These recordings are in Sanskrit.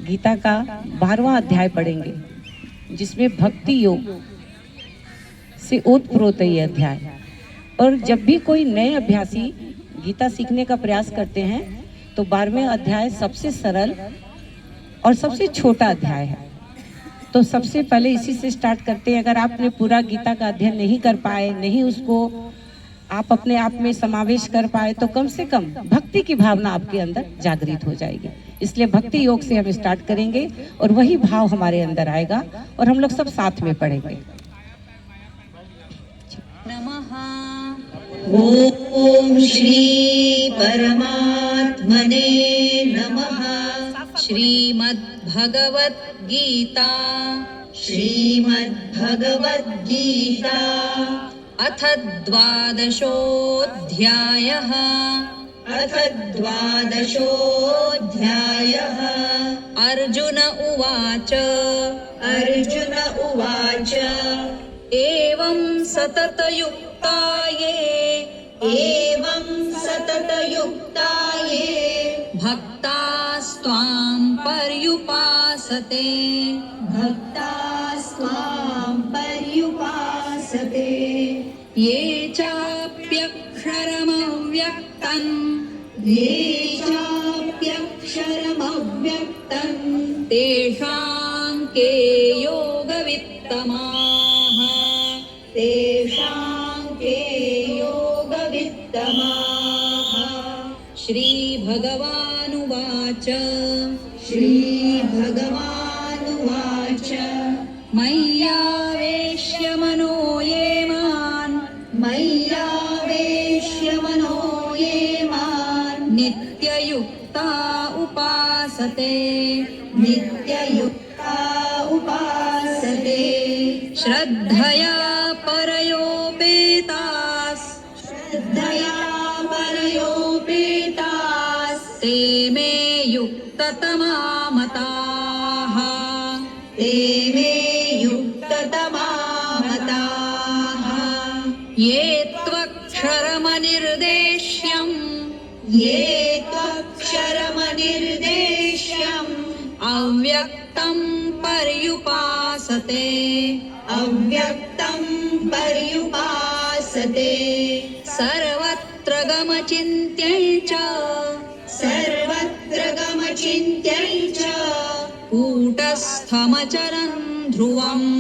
गीता का 12वां अध्याय पढ़ेंगे, जिसमें भक्ति योग से ओतप्रोत है ये अध्याय। और जब भी कोई नए अभ्यासी गीता सीखने का प्रयास करते हैं तो 12वें अध्याय सबसे सरल और सबसे छोटा अध्याय है। तो सबसे पहले इसी से स्टार्ट करते हैं। अगर आपने पूरा गीता का अध्ययन नहीं कर पाए, नहीं उसको आप अपने आप में समावेश कर पाए, तो कम से कम भक्ति की भावना आपके अंदर जागृत हो जाएगी। इसलिए भक्ति योग से हम स्टार्ट करेंगे और वही भाव हमारे अंदर आएगा और हम लोग सब साथ में पढ़ेंगे। नमः। ओम श्री परमात्मने नमः। श्रीमद्भगवत गीता अथ द्वादशोऽध्यायः। अर्जुन उवाच एवं सततयुक्ताये भक्तास्त्वां पर्युपासते ये चाप्यक्षरमव्यक्तं तेषां के योगवित्तमाः। श्रीभगवानुवाच मय्यावेश्य मनो ये मान् नित्ययुक्ता उपासते श्रद्धया परयोपेतास् ते मे युक्ततमा मताः। ये त्वक्षरमनिर्देश्यम् अव्यक्तं पर्युपासते सर्वत्र गमचिन्त्यं च कूटस्थमचलं ध्रुवम्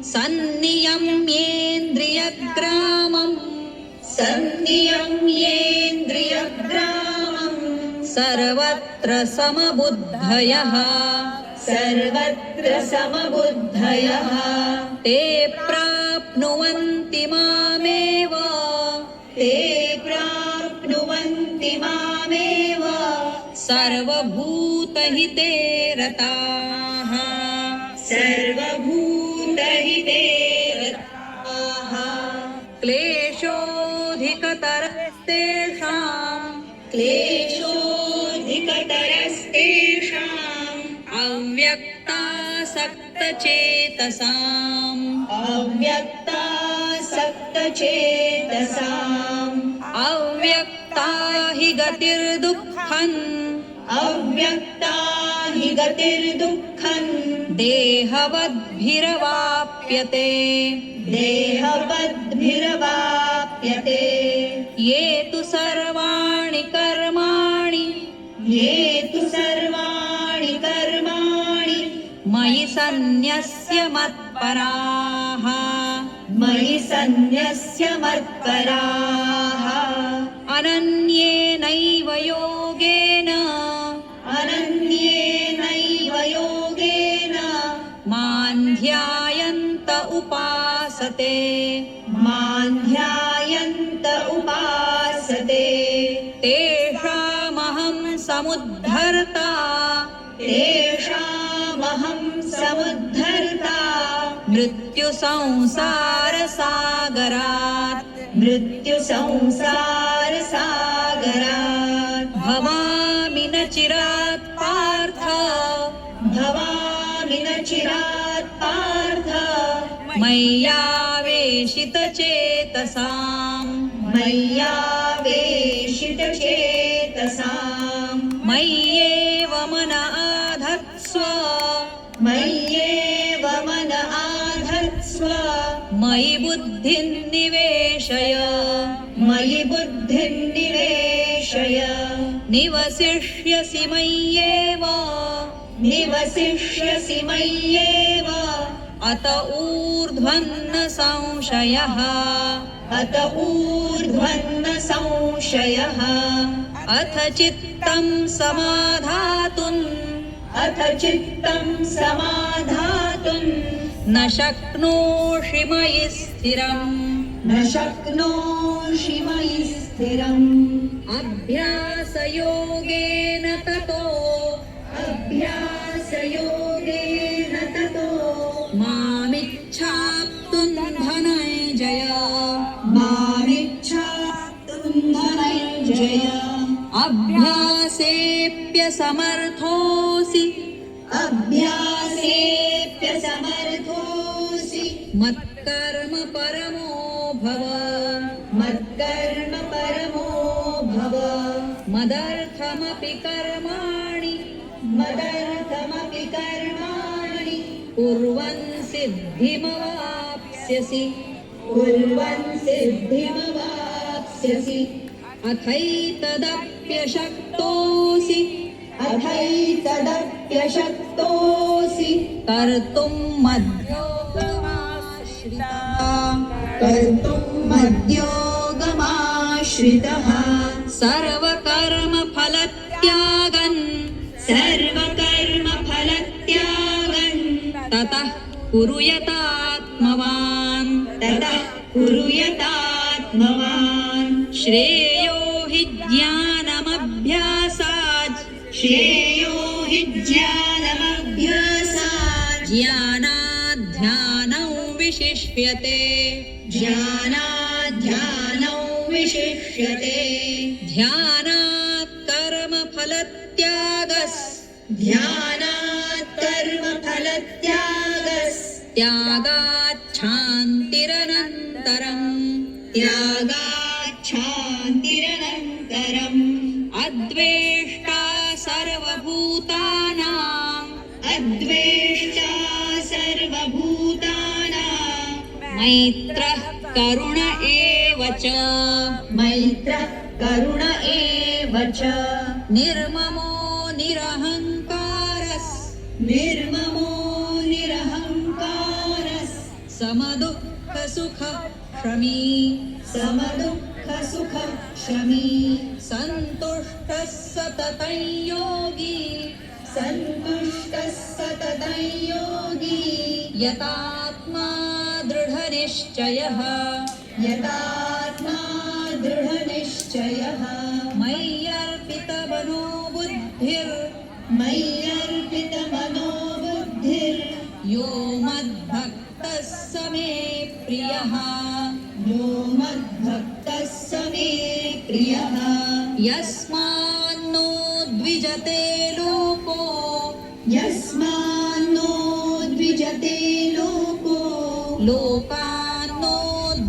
सन्नियम्येन्द्रियग्रामम् सर्वत्र समबुद्धयः ते प्राप्नुवन्ति मामेव सर्वभूतहिते रताः। क्लेशोऽधिकतरस्तेषाम् अव्यक्तासक्तचेतसाम् अव्यक्ता हि गतिर्दुःखम् देहवद्भिरवाप्यते ये तु सर्वाणि कर्माणि मयि सन्न्यस्य मत्पराः अनन्येनैव योगेन मां ध्यायन्त उपासते तेषामहं समुद्धर्ता मृत्युसंसारसागरात् भवामि न चिरात् पार्थ मय्यावेशितचेतसाम् मय्येव मन आधत्स्व मय्येव मन आधत्स्व मयि बुद्धिं निवेशय मयि बुद्धिं निवेशय निवसिष्यसि मय्येव निवसिष्यसि मय्येव अत ऊर्ध्वन्न संशयः अत ऊर्ध्वन्न संशयः अथ चित्तं समाधातुं अथ चित्तं समाधातुं न शक्नोषि मयि स्थिरम् न शक्नोषि मयि स्थिरम् अभ्यासयोगेन ततो अभ्यासयोगेन ततो मामिच्छाप्तुं धनञ्जय मामिच्छाप्तुं धनञ्जय अभ्यासेऽप्यसमर्थोऽसि अभ्यासेऽप्यसमर्थोऽसि मत्कर्म परमो भव मत्कर्म परमो भव मदर्थमपि कर्माणि मदर्थमपि कर्माणि कुर्वन् सिद्धिमवाप्स्यसि कुर्वन् सिद्धिमवाप्स्यसि अथैतदप्यशक्तोऽसि अथैतदप्यशक्तोऽसि कर्तुं मद्योगमाश्रितः कर्तुं मद्योगमाश्रितः सर्वकर्मफलत्यागन् सर्वकर्मफलत्यागन् ततः कुरु यतात्मवान् ततः कुरु यतात्मवान् श्रेयो हि ज्ञानमभ्यासात् श्रेयो हि ज्ञानमभ्यासात् ज्ञानात् ध्यानौ विशिष्यते ज्ञानात् ध्यानौ विशिष्यते ध्यानात् कर्मफलत्यागस् ध्यानात् कर्मफलत्यागस् त्यागात् शान्तिरनन्तरम् त्यागात् शान्तिरनन्तरम् अद्वेष्टा सर्वभूतानाम् अद्वेष्टा सर्वभूतानां मैत्रः करुण एव च मैत्रः करुण एव च निर्ममो निरहङ्कारः निर्ममो निरहङ्कारः समदुःखसुखः क्षमी समदुःखसुखः शमी सन्तुष्टः सततं योगी सन्तुष्टः सततं योगी यतात्मा दृढनिश्चयः यतात्मा दृढनिश्चयः मय्यर्पितमनो बुद्धिर् मय्यर्पितमनो बुद्धिर् यो मद्भक्तः स मे प्रियः यो मद्भक्तः स मे प्रियः यस्मान्नो द्विजते लोको यस्मान्नो द्विजते लोको लोकान्नो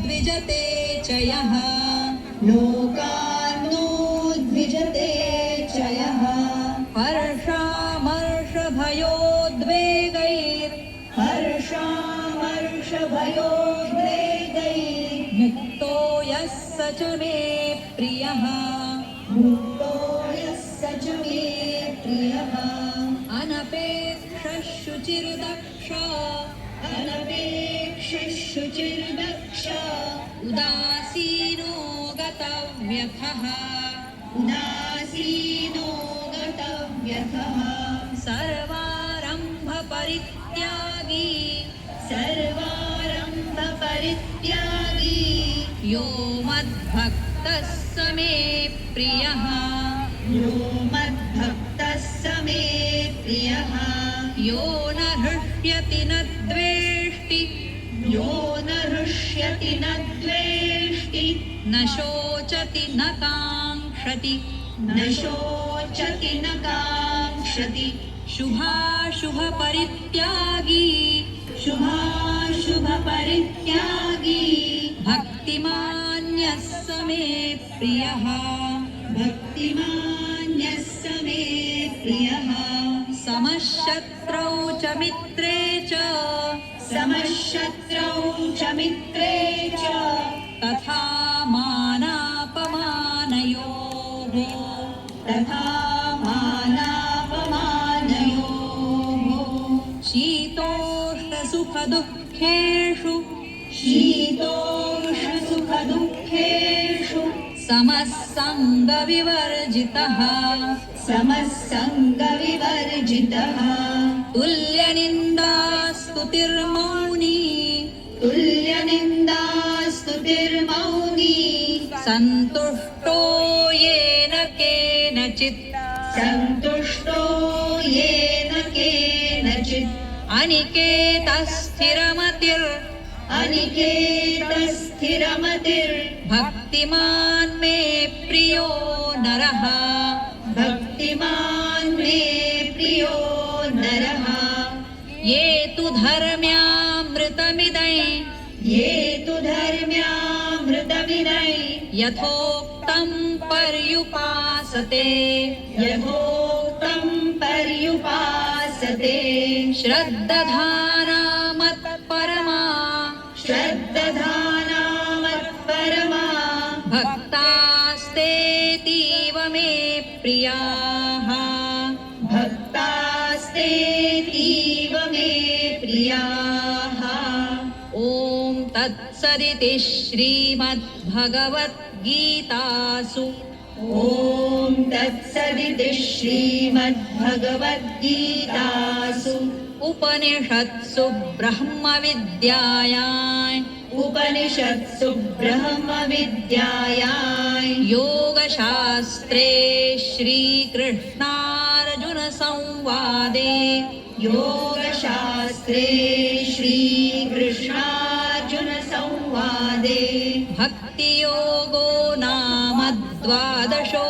द्विजते च यः लोकान्नो द्विजते च यः हर्षामर्षभयोद्वेगैर् हर्षामर्षभयोद्वेगैर्मुक्तो मुक्तो यः स च मे प्रियः यः स च मे प्रियः अनपेक्षः शुचिर्दक्ष अनपेक्षः शुचिर्दक्ष उदासीनो गतव्यथः उदासीनो गतव्यथः सर्वारम्भपरित्यागी सर्वारम्भपरित्यागी यो मद्भक्तः स मे प्रियः यो मद्भक्तः स मे प्रियः यो न हृष्यति न द्वेष्टि यो न हृष्यति न द्वेष्टि न शोचति न काङ्क्षति न शोचति न काङ्क्षति शुभाशुभपरित्यागी शुभाशुभपरित्यागी भक्तिमान्यः स मे प्रियः भक्तिमान्यः स मे समशत्रौ च मित्रे च समशत्रौ च मित्रे च तथा मानापमानयोः तथा मानापमानयोः शीतोष्णसुखदुःखेषु शीतोष्णसुखदुःखेषु समः सङ्गविवर्जितः समस्सङ्गविवर्जितः तुल्यनिन्दास्तुतिर्मौनी तुल्यनिन्दास्तुतिर्मौनी सन्तुष्टो येन केनचित् सन्तुष्टो येन केनचित् अनिकेतस्थिरमतिर् भक्तिमान् मे प्रियो नरः भक्तिमान् मे प्रियो नरः ये तु धर्म्यामृतमिदै ये तु धर्म्यामृतविदै यथोक्तं पर्युपासते यथोक्तं पर्युपासते श्रद्दधाना मत्परमा श्रद्दधाना मत्परमा भक्तास्तेतीव मे प्रियाः भक्तास्तेतीव मे प्रियाः ॐ तत्सदिति श्रीमद्भगवद्गीतासु ॐ तत्सदिति श्रीमद्भगवद्गीतासु उपनिषत्सु ब्रह्मविद्यायां उपनिषत्सु ब्रह्मविद्यायां योगशास्त्रे श्रीकृष्णार्जुनसंवादे योगशास्त्रे श्रीकृष्णार्जुनसंवादे भक्तियोगो नाम द्वादशोऽध्यायः।